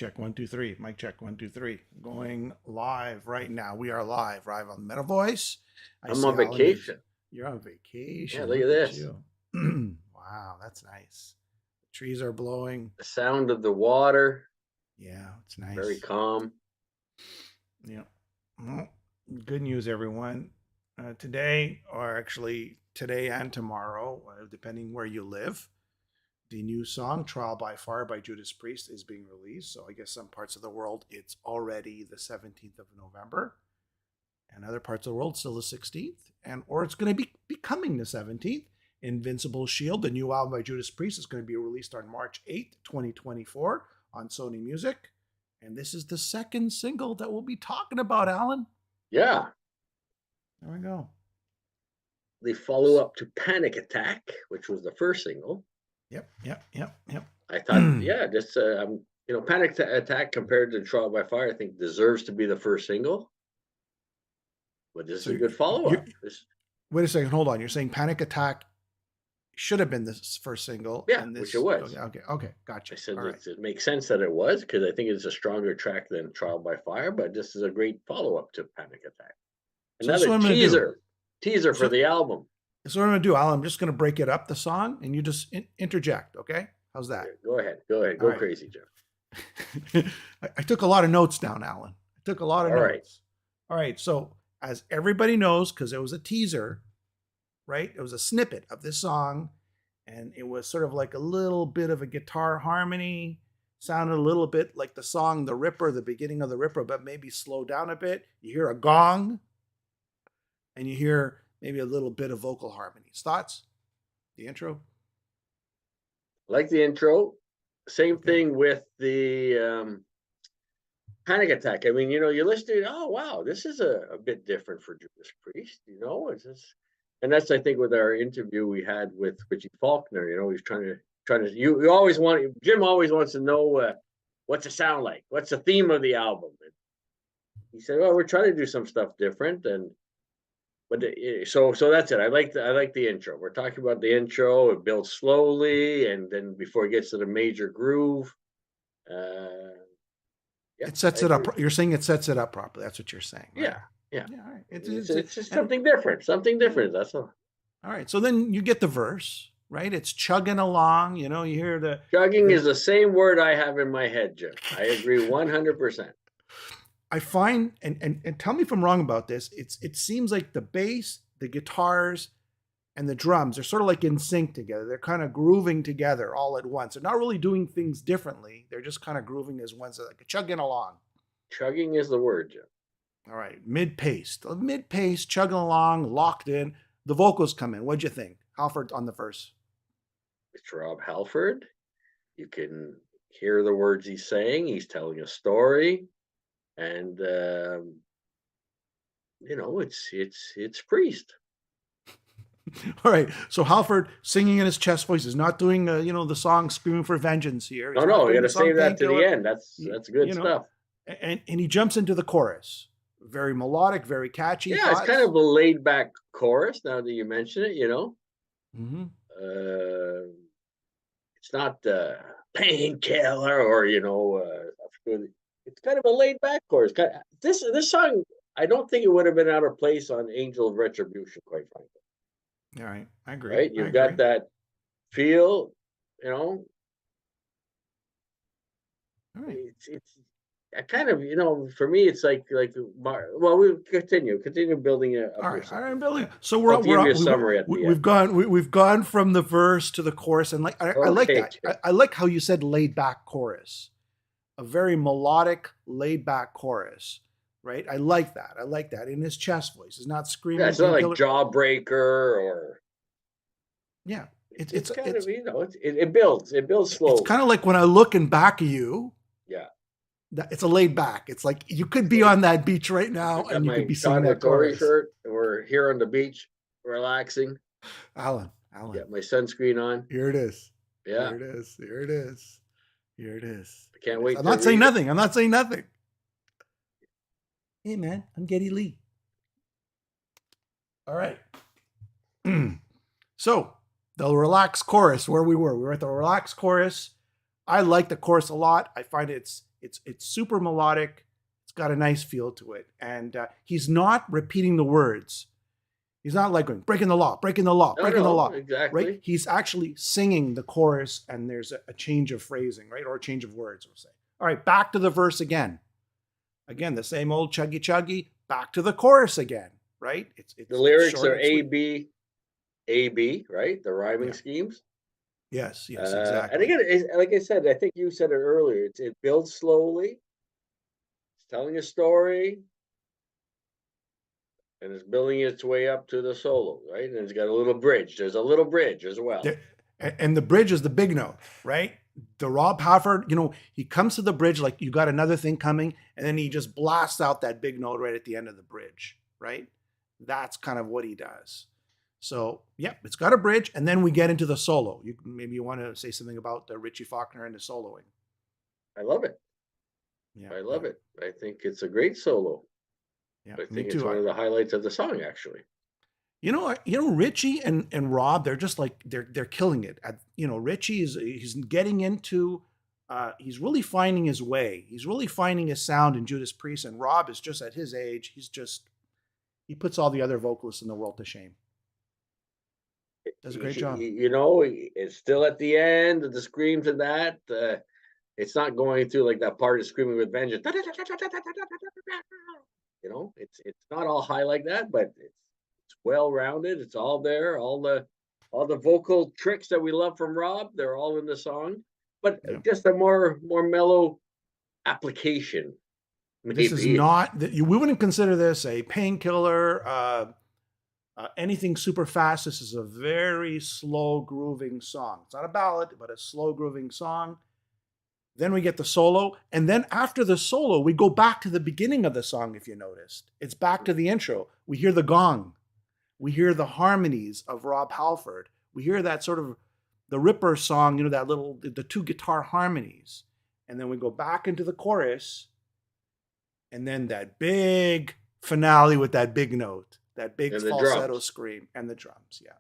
Check 1 2 3. Mic check 1 2 3. Going live right now. We are live on Meta Voice. I I'm see on Alan is. vacation. You're on Yeah, vacation. look at Look at this. you. Wow, that's nice. Trees are blowing. The sound of the water, Yeah, it's very nice. calm. Yeah. Well, good news, everyone. Today, or actually today and tomorrow, depending where you live, the new song "Trial by Fire" by Judas Priest is being released. So I guess some parts of the world it's already the 17th of November, and other parts of the world still the 16th, and or it's going to be becoming the 17th. Invincible Shield, the new album by Judas Priest, is going to be released on March 8th, 2024 on Sony Music. And this is the second single that we'll be talking about, Alan. Yeah. There we go. The follow-up to Panic Attack, which was the first single. Yep. I thought, yeah, just Panic Attack compared to Trial by Fire, I think deserves to be the first single. But this is a good follow-up. Wait a second, hold on. You're saying Panic Attack should have been the first single. Yeah, and this, which it was. Okay, gotcha. I said right. It makes sense that it was, because I think it's a stronger track than Trial by Fire, but this is a great follow-up to Panic Attack. Another teaser for the album. So what I'm going to do, Alan, I'm just going to break it up, the song, and you just interject, okay? How's that? Go ahead. Go crazy, Jeff. I took a lot of notes down, Alan. I took a lot of notes. All right, so as everybody knows, because it was a teaser, right? It was a snippet of this song, and it was sort of like a little bit of a guitar harmony, sounded a little bit like the song The Ripper, the beginning of The Ripper, but maybe slowed down a bit. You hear a gong, and you hear maybe a little bit of vocal harmonies. Thoughts? The intro? Like the intro. Same thing with the Panic Attack. I mean, you listen to it, oh, wow, this is a bit different for Judas Priest, It's just, and that's, I think, with our interview we had with Richie Faulkner, he's trying to, you always want, Jim always wants to know what's it sound like? What's the theme of the album? And he said, well, we're trying to do some stuff different. But so that's it. I like the intro. We're talking about the intro. It builds slowly, and then before it gets to the major groove, it sets it up. You're saying it sets it up properly. That's what you're saying. Right? Yeah. All right. It's just something different. Something different. That's all. All right. So then you get the verse, right? It's chugging along. You hear the chugging is the same word I have in my head, Jim. I agree 100%. I find, and tell me if I'm wrong about this, it seems like the bass, the guitars, and the drums are sort of like in sync together. They're kind of grooving together all at once. They're not really doing things differently. They're just kind of grooving as one, so like chugging along. Chugging is the word, Jim. All right, mid-pace, chugging along, locked in. The vocals come in. What'd you think? Halford on the verse. It's Rob Halford. You can hear the words he's saying. He's telling a story. And it's Priest. All right. So Halford singing in his chest voice is not doing the song "Screaming for Vengeance" here. He's no, you got to save that to the end. That's good stuff. And he jumps into the chorus. Very melodic, very catchy. Yeah, it's kind of a laid back chorus. Now that you mention it, Mm-hmm. It's not Painkiller or it's kind of a laid back chorus. This song, I don't think it would have been out of place on Angel of Retribution, quite frankly. All right, I agree. Right, you've got that feel, All right. It's kind of, for me, it's like well, we continue building a. All right, building. So we've gone from the verse to the chorus, and I like that. I like how you said laid back chorus. A very melodic, laid-back chorus, right? I like that. In his chest voice, he's not screaming. Yeah, it's not like Jawbreaker or. Yeah, it's kind of it builds slowly. It's kind of like when I look in back of you. Yeah, it's a laid back. It's like you could be on that beach right now, and you could be singing that chorus. Shirt. We're here on the beach, relaxing. Alan. Got my sunscreen on. Here it is. Yeah, Here it is. I can't wait. I'm not saying nothing. Hey, man, I'm Geddy Lee. All right. So, the relaxed chorus, where we were at the relaxed chorus. I like the chorus a lot. I find it's It's super melodic. It's got a nice feel to it, and he's not repeating the words. He's not like going breaking the law, breaking the law, breaking the No, law, right? exactly. He's actually singing the chorus, and there's a change of phrasing, right, or a change of words. We'll say, all right, back to the verse again. Again, the same old chuggy chuggy. Back to the chorus again, right? The It's lyrics short are and A sweet. B A B, right? The rhyming Yeah. schemes. Yes, And exactly. again, like I said, I think you said it earlier. It builds slowly. It's telling a story, and it's building its way up to the solo, right? And it's got a little bridge. There's a little bridge as well. And the bridge is the big note, right? The Rob Halford, he comes to the bridge like you got another thing coming, and then he just blasts out that big note right at the end of the bridge, right? That's kind of what he does. So, yeah, it's got a bridge, and then we get into the solo. Maybe you want to say something about Richie Faulkner and the soloing. I love it. Yeah, I yeah, love it. I think it's a great solo. yeah. I Me think it's too. one of the highlights of the song, actually. Richie and Rob, they're just like they're killing it. Richie he's getting into he's really finding his way. He's really finding his sound in Judas Priest, and Rob is just at his age. He puts all the other vocalists in the world to shame. Does a great job. It's still at the end of the screams and that. It's not going through like that part of screaming with vengeance. It's not all high like that, but it's well rounded. It's all there. All the vocal tricks that we love from Rob, they're all in the song. But Yeah. just a more mellow application, This is maybe. not that we wouldn't consider this a painkiller, anything super fast. This is a very slow grooving song. It's not a ballad, but a slow grooving song. Then we get the solo, and then after the solo, we go back to the beginning of the song. If you noticed, it's back to the intro. We hear the gong, we hear the harmonies of Rob Halford. We hear that sort of the Ripper song, that the two guitar harmonies, and then we go back into the chorus, and then that big finale with that big note, that big And the falsetto drums. scream, and the drums. Yeah.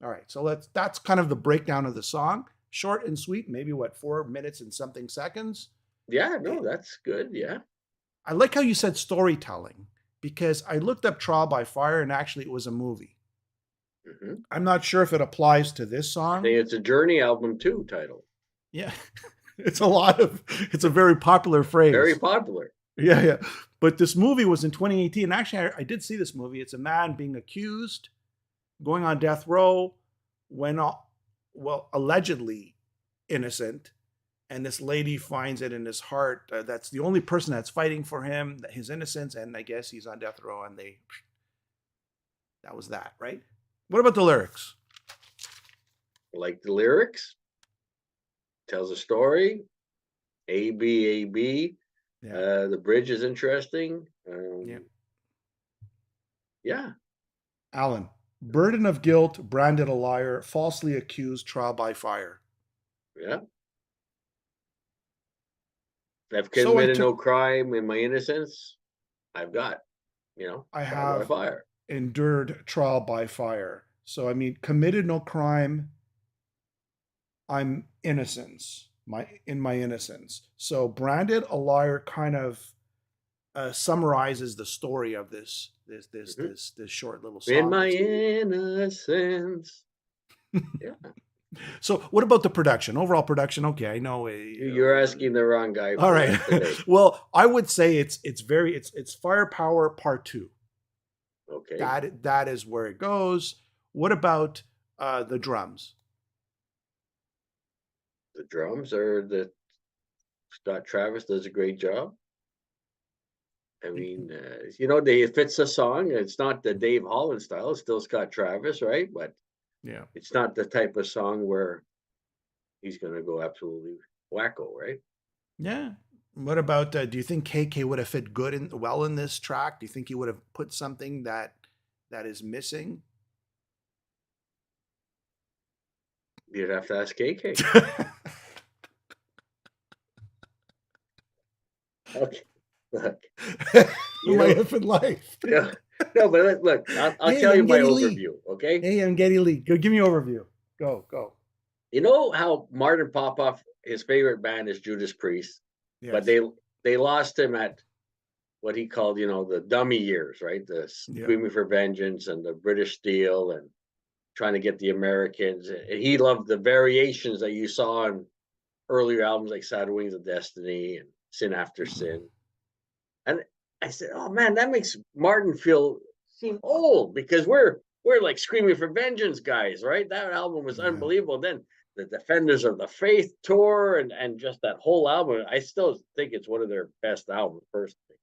All right, so that's kind of the breakdown of the song. Short and sweet, maybe 4 minutes and something seconds. Yeah, no, that's good. Yeah. I like how you said storytelling, because I looked up Trial by Fire, and actually it was a movie. Hmm. I'm not sure if it applies to this I song. think it's a Journey album too title. Yeah. It's a very popular Very phrase. popular. Yeah. But this movie was in 2018. And actually, I did see this movie. It's a man being accused, going on death row, allegedly innocent. And this lady finds it in his heart. That's the only person that's fighting for him, his innocence. And I guess he's on death row, and that was that, right? What about the lyrics? Like the lyrics, tells a story. A B A B. Yeah. The bridge is interesting. Yeah. Yeah. Alan, burden of guilt, branded a liar, falsely accused, trial by fire. Yeah. I've So committed no crime in my innocence. I've got, I trial by have fire. endured trial by fire. So I mean, committed no crime. I'm innocence. In my innocence. So branded a liar kind of summarizes the story of this short little In song. my innocence. Yeah. So what about the production? Overall production? Okay, I know. You're asking the wrong guy. All For right. that today. Well, I would say it's Firepower Part 2. Okay. That is where it goes. What about the drums? The drums are Scott Travis does a great job. I mean, it fits the song. It's not the Dave Holland style. It's still Scott Travis, right? But Yeah. it's not the type of song where he's going to go absolutely wacko, right? Yeah. What about do you think KK would have fit well in this track? Do you think he would have put something that is missing? You'd have to ask KK. Okay. Look. My effing life. No, but look, I'll tell you my overview, okay? Hey, I'm Geddy Lee. Go give me your overview. Go. You know how Martin Popoff, his favorite band is Judas Priest, Yes. but they lost him at what he called, the dummy years, right? The Yeah. Screaming for Vengeance and the British Steel and trying to get the Americans. And he loved the variations that you saw in earlier albums like Sad Wings of Destiny and Sin After Mhm. Sin. And I said, "Oh man, that makes Martin seem old because we're like Screaming for Vengeance guys, right? That album was Yeah. unbelievable. Then the Defenders of the Faith tour and just that whole album, I still think it's one of their best albums personally.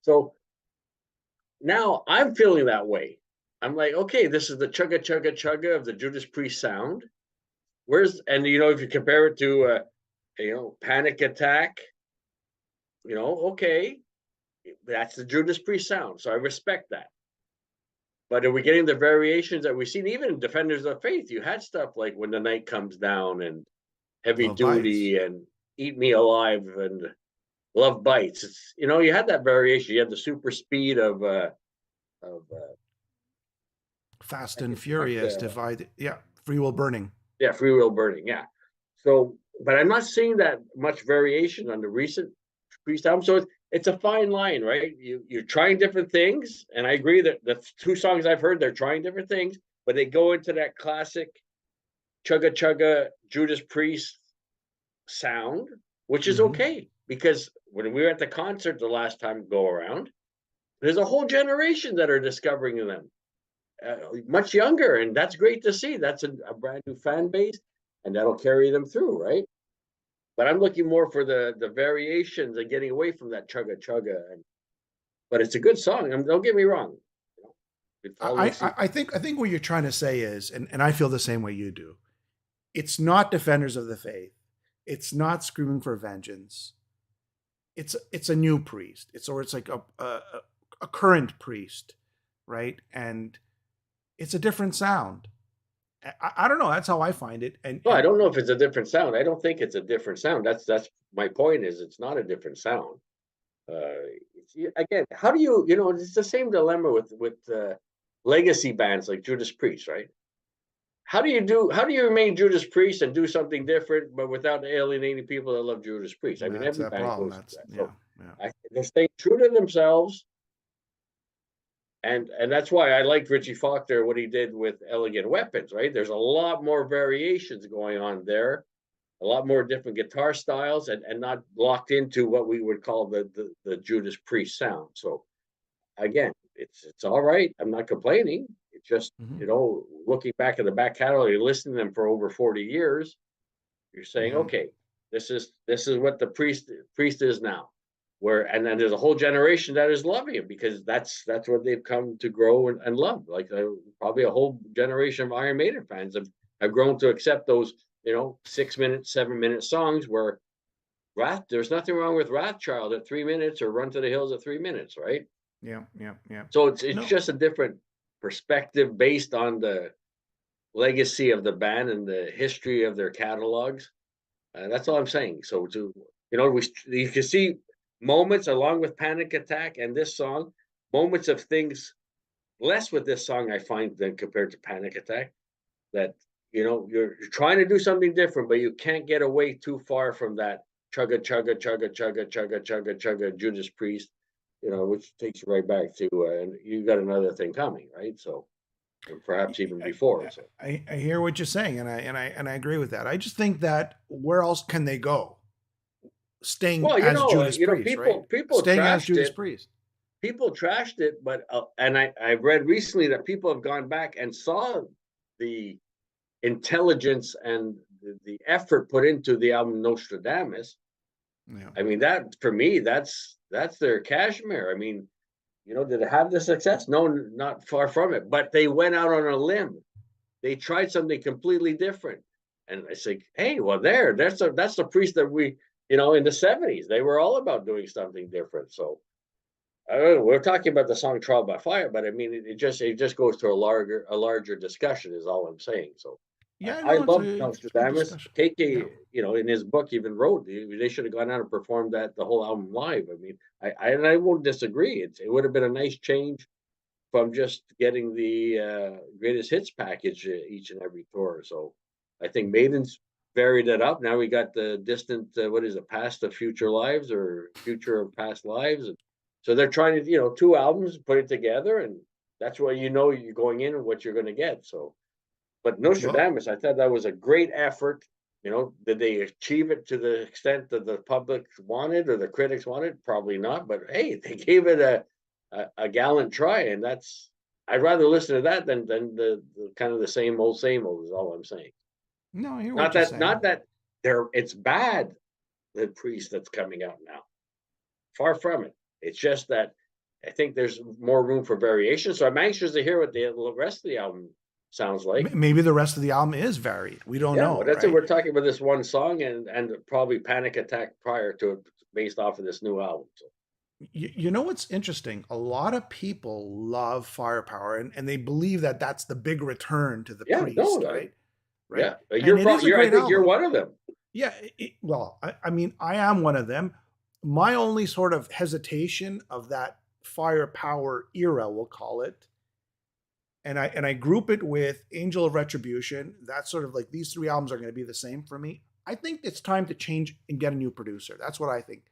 So now I'm feeling that way. I'm like, okay, this is the chugga chugga chugga of the Judas Priest sound. And if you compare it to Panic Attack, okay, that's the Judas Priest sound. So I respect that. But are we getting the variations that we've seen? Even in Defenders of Faith, you had stuff like When the Night Comes Down and Heavy Love bites. Duty and Eat Me Alive and Love Bites. You had that variation. You had the super speed of Fast I and can talk Furious. Divide. Yeah. Free Will Burning. yeah, Free Will Burning, yeah. So, but I'm not seeing that much variation on the recent Priest album. So it's a fine line, right? You're trying different things, and I agree that the two songs I've heard, they're trying different things, but they go into that classic chugga chugga Judas Priest sound, which is Hmm. okay because when we were at the concert the last time go around, there's a whole generation that are discovering them, much younger, and that's great to see. That's a brand new fan base, and that'll carry them through, right? But I'm looking more for the variations and getting away from that chugga chugga. But it's a good song. Don't get me wrong. It follows the I think what you're trying to say is, and I feel the same way you do. It's not Defenders of the Faith. It's not Screaming for Vengeance. It's a new priest. It's like a current priest, right? And it's a different sound. I don't know. That's how I find it. And No, I don't know if it's a different sound. I don't think it's a different sound. That's my point. Is it's not a different sound. Again, how do it's the same dilemma with legacy bands like Judas Priest, right? How do you remain Judas Priest and do something different, but without alienating people that love Judas Priest? I mean, that's every that band problem. goes through That's that. yeah, So yeah. they're staying true to themselves, and that's why I liked Richie Faulkner what he did with Elegant Weapons. Right? There's a lot more variations going on there, a lot more different guitar styles, and not locked into what we would call the Judas Priest sound. So again, it's all right. I'm not complaining. It's just Hmm. looking back at the back catalog, you're listening to them for over 40 years. You're saying, Yeah. okay, this is what the priest is now. And then there's a whole generation that is loving it because that's what they've come to grow and love. Like probably a whole generation of Iron Maiden fans have grown to accept those 6 minute, 7 minute songs where there's nothing wrong with Wrathchild at 3 minutes or Run to the Hills at 3 minutes, right? Yeah. Yeah. Yeah. So it's No. just a different perspective based on the legacy of the band and the history of their catalogs. That's all I'm saying. So you can see moments along with Panic Attack and this song, moments of things less with this song I find than compared to Panic Attack. That you're trying to do something different, but you can't get away too far from that chugga chugga chugga chugga chugga chugga chugga Judas Priest, which takes you right back to and you got another thing coming, right? So and perhaps even I, before. So I hear what you're saying, and I agree with that. I just think that where else can they go? Staying well, as Judas Priest, right? people Staying as trashed Judas it. Priest. People trashed it, but and I've read recently that people have gone back and saw the intelligence and the effort put into the album Nostradamus. Yeah. I mean, that for me, that's their cashmere. I mean, did it have the success? No, not far from it. But they went out on a limb. They tried something completely different. And I say, hey, well, that's the priest that we, in the 70s, they were all about doing something different. So I don't know. We're talking about the song "Trial by Fire," but I mean, it just goes to a larger discussion. Is all I'm saying. So Yeah. I No, it's love a good Nostradamus. discussion. KK, Yeah. in his book even wrote they should have gone out and performed the whole album live. I mean, I won't disagree. It would have been a nice change from just getting the greatest hits package each and every tour. So I think Maiden's varied it up. Now we got the distant, what is it, past of future lives or future of past lives. And so they're trying to, 2 albums, put it together, and that's what you're going in and what you're going to get. So, but Well, Nostradamus, I thought that was a great effort. Did they achieve it to the extent that the public wanted or the critics wanted? Probably not. But hey, they gave it a gallant try, and I'd rather listen to that than the kind of the same old is all I'm saying. no, I hear Not what you're that saying. not that it's bad, the Priest that's coming out now. Far from it. It's just that I think there's more room for variation. So I'm anxious to hear what the rest of the album sounds like. Maybe the rest of the album is varied. We don't Yeah, know, well, that's it. right? We're talking about this one song and probably Panic Attack prior to it, based off of this new album. So You know what's interesting? A lot of people love Firepower, and they believe that that's the big return to the yeah, Priest, no, right? Right. yeah, And it is a I great think you're album. one of them. Yeah. Well, I mean, I am one of them. My only sort of hesitation of that Firepower era, we'll call it, and I group it with Angel of Retribution. That's sort of like these three albums are going to be the same for me. I think it's time to change and get a new producer. That's what I think.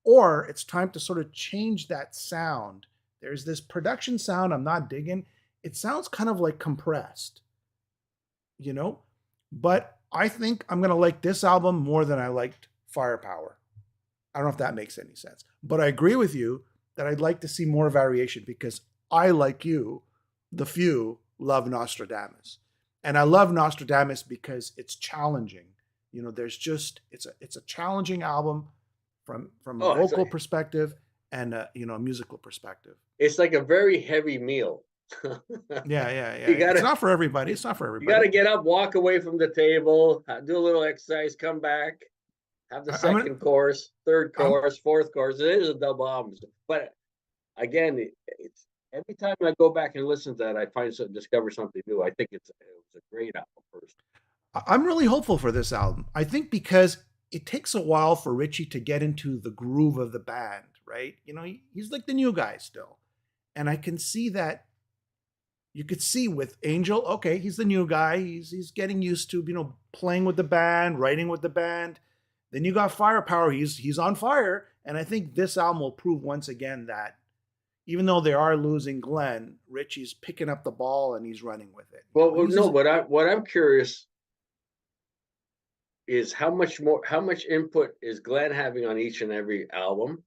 Or it's time to sort of change that sound. There's this production sound I'm not digging. It sounds kind of like compressed, you know? But I think I'm going to like this album more than I liked Firepower. I don't know if that makes any sense. But I agree with you that I'd like to see more variation because I, like you, the few, love Nostradamus. And I love Nostradamus because it's challenging. There's just it's a challenging album from a Oh, vocal perspective and a musical perspective. it's like a very heavy meal. Yeah, yeah, yeah. You It's gotta not for everybody. It's not for you gotta everybody. get up, walk away from the table, do a little exercise, come back, have the I'm gonna second course, third I'm course, fourth course. It is a double album. But again, it's every time I go back and listen to that, I discover something new. I think it was a great album first. I'm really hopeful for this album. I think because it takes a while for Richie to get into the groove of the band, right? He's like the new guy still. And I can see that you could see with Angel, okay, he's the new guy. He's getting used to, playing with the band, writing with the band. Then you got Firepower, he's on fire. And I think this album will prove once again that even though they are losing Glenn, Richie's picking up the ball and he's running with it. Well, He's no, just, what I'm curious is how much input is Glenn having on each and every album,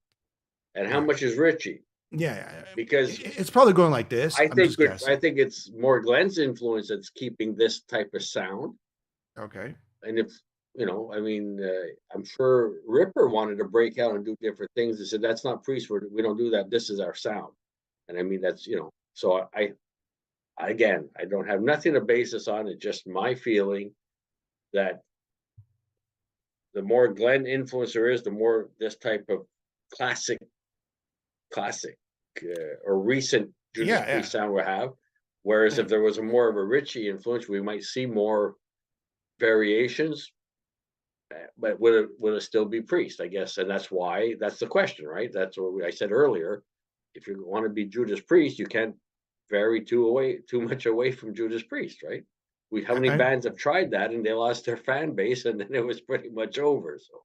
and how yeah, much is Richie? yeah. Because It's probably going like this. I'm just I guessing. think it's more Glenn's influence that's keeping this type of sound. Okay. And if I mean, I'm sure Ripper wanted to break out and do different things. He said, "That's not Priest. We don't do that. This is our sound." And I mean, that's So again, I don't have nothing to base this on. It's just my feeling that the more Glenn influence there is, the more this type of classic, classic, or recent Judas Yeah, yeah. Priest sound will have. Whereas Yeah. if there was more of a Ritchie influence, we might see more variations. But will it still be Priest? I guess, and that's the question, right? That's what I said earlier. If you want to be Judas Priest, you can't vary too much away from Judas Priest, right? How many I, bands have tried that and they lost their fan base, and then it was pretty much over. So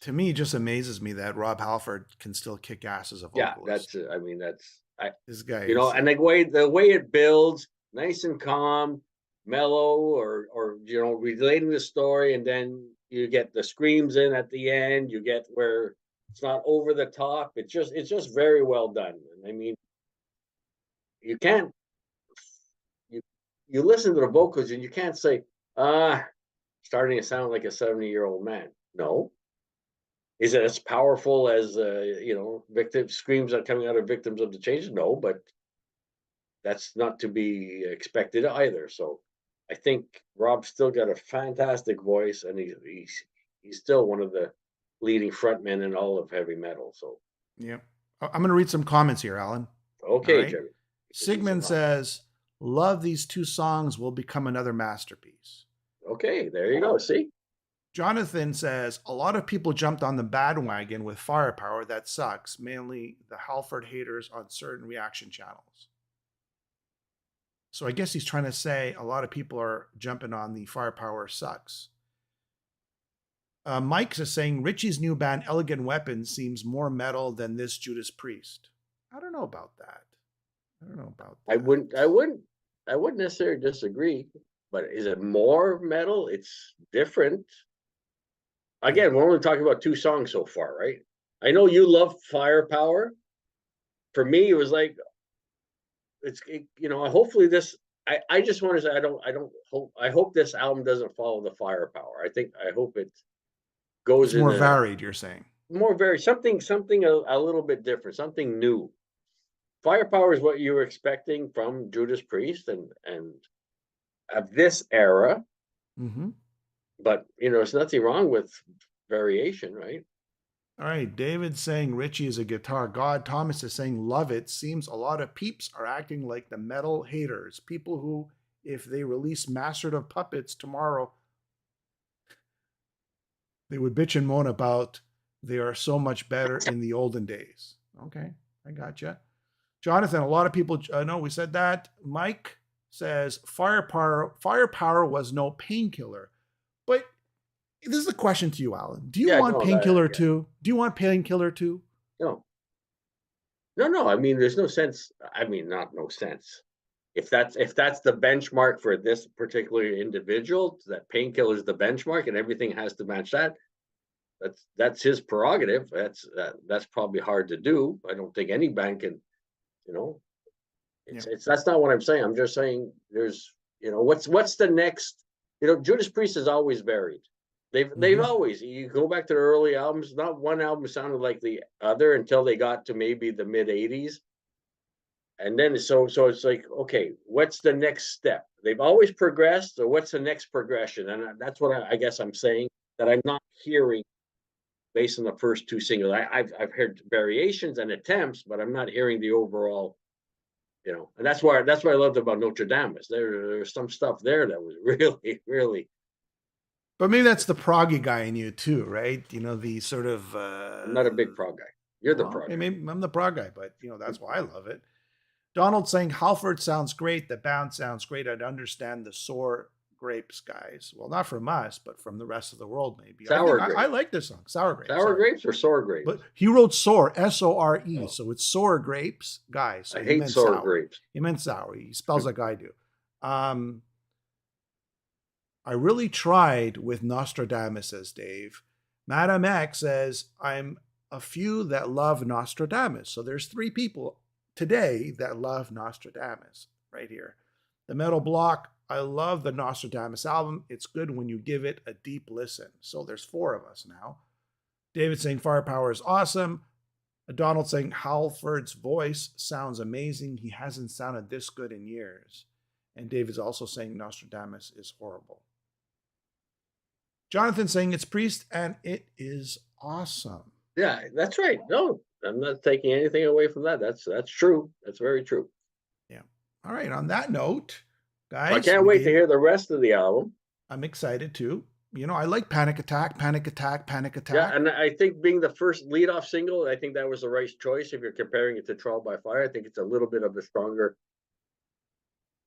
to me, it just amazes me that Rob Halford can still kick ass as a yeah, vocalist. I mean, This guy is, and the way it builds, nice and calm, mellow, or relating the story, and then you get the screams in at the end. You get where it's not over the top. It's just very well done. And I mean, you can't you you listen to the vocals and you can't say starting to sound like a 70-year-old man. No. Is it as powerful as victim screams are coming out of Victims of the Change? No, but that's not to be expected either. So I think Rob's still got a fantastic voice, and he's still one of the leading frontmen in all of heavy metal. So yeah. I'm going to read some comments here, Alan. All okay, right. Jerry, because these are Sigmund not says, love these two songs will become another masterpiece. okay. There you go. See, Jonathan says, a lot of people jumped on the bandwagon with Firepower. That sucks. Mainly the Halford haters on certain reaction channels. So I guess he's trying to say a lot of people are jumping on the Firepower sucks. Mike's is saying Richie's new band, Elegant Weapons, seems more metal than this Judas Priest. I don't know about that. I don't know about I that. wouldn't, I wouldn't, I wouldn't necessarily disagree. But is it more metal? It's different. Yeah. Again, we're only talking about 2 songs so far, right? I know you love Firepower. For me, it was like hopefully this. I just want to say I hope this album doesn't follow the Firepower. I hope it It's goes in more a varied, you're saying. more very something a little bit different, something new. Firepower is what you were expecting from Judas Priest and of this era, Mm-hmm. but there's nothing wrong with variation, right? All right. David's saying Richie is a guitar god. Thomas is saying love it. Seems a lot of peeps are acting like the metal haters. People who, if they release Mastered of Puppets tomorrow, they would bitch and moan about they are so much better in the olden days. Okay. I gotcha. Jonathan, a lot of people know we said that. Mike says firepower was no painkiller. But this is a question to you, Alan. Do you Yeah, want no, that, painkiller yeah, too? Do you want painkiller too? no, no. I mean, there's no sense. I mean, not no sense. If that's the benchmark for this particular individual, that Painkiller is the benchmark, and everything has to match that. That's his prerogative. That's probably hard to do. I don't think any band can. You know, Yeah. it's that's not what I'm saying. I'm just saying there's what's the next. Judas Priest has always varied. They've always, you go back to the early albums, not one album sounded like the other until they got to maybe the mid 80s. And then so it's like, okay, what's the next step? They've always progressed, so what's the next progression? And that's what I guess I'm saying, that I'm not hearing based on the first 2 singles. I've heard variations and attempts, but I'm not hearing the overall. And that's what I loved about Notre Dame. There's some stuff there that was really, really. But maybe that's the proggy guy in you too, right? The sort of I'm not a big prog guy. You're the well, prog okay, guy. maybe I'm the prog guy, but that's why I love it. Donald saying Halford sounds great, the band sounds great. I'd understand the sour grapes guys. Well, not from us, but from the rest of the world, maybe. I think Sour I grapes. like this song. Sour grapes. Sour grapes or sour grapes? But he wrote sour, Sore, Oh, so it's sour grapes guys. So I he hate meant sour sour. grapes. He meant sour. He spells like I do. I really tried with Nostradamus, says Dave. Madam X says, I'm a few that love Nostradamus. So there's 3 people today that love Nostradamus right here. The Metal Block, I love the Nostradamus album. It's good when you give it a deep listen. So there's 4 of us now. David saying Firepower is awesome. Donald saying Halford's voice sounds amazing. He hasn't sounded this good in years. And David's also saying Nostradamus is horrible. Jonathan saying it's Priest and it is awesome. Yeah, that's right. No, I'm not taking anything away from that. That's true. That's very true. Yeah. All right. On that note, guys, I can't wait to hear the rest of the album. I'm excited too. I like Panic Attack, Panic Attack, Panic Attack. Yeah, and I think being the first leadoff single, I think that was the right choice. If you're comparing it to Trial by Fire, I think it's a little bit of a stronger,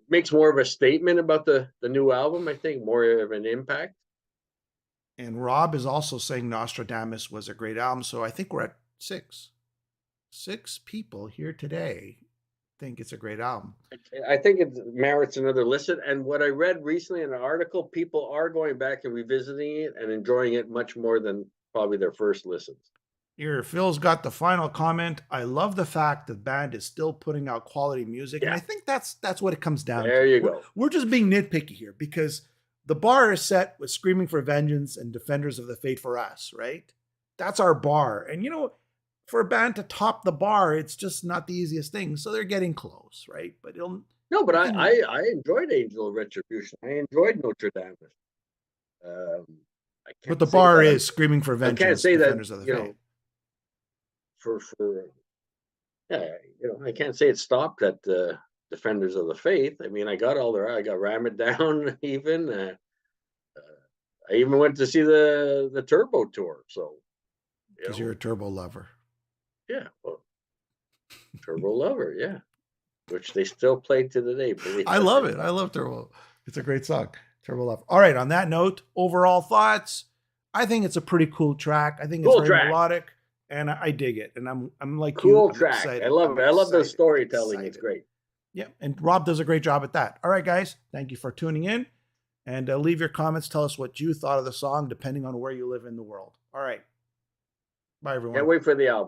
makes more of a statement about the new album. I think more of an impact. And Rob is also saying Nostradamus was a great album. So I think we're at 6. 6 people here today think it's a great album. I think it merits another listen. And what I read recently in an article, people are going back and revisiting it and enjoying it much more than probably their first listens. Here, Phil's got the final comment. I love the fact the band is still putting out quality music. Yeah. And I think that's what it comes down to. There you go. We're just being nitpicky here because the bar is set with Screaming for Vengeance and Defenders of the Faith for us, right? That's our bar. And for a band to top the bar, it's just not the easiest thing. So they're getting close, right? But I enjoyed Angel of Retribution. I enjoyed Notre Dame. But the bar is Screaming for Vengeance. I can't say Defenders that of the Faith. I can't say it stopped at Defenders of the Faith. I mean, I got Ram It Down even. I even went to see the Turbo tour. So because you're a Turbo lover. Yeah, well, Turbo lover, yeah, which they still play to the day. I love it. I love Turbo. It's a great song. Turbo Love. All right. On that note, overall thoughts. I think it's a pretty cool track. I think it's Cool very track. melodic, and I dig it. And I'm like you. Cool I'm track. excited. I love I'm it. I love the excited. storytelling. It's Excited. great. Yeah, and Rob does a great job at that. All right, guys, thank you for tuning in, and leave your comments. Tell us what you thought of the song, depending on where you live in the world. All right, bye, everyone. Can't wait for the album.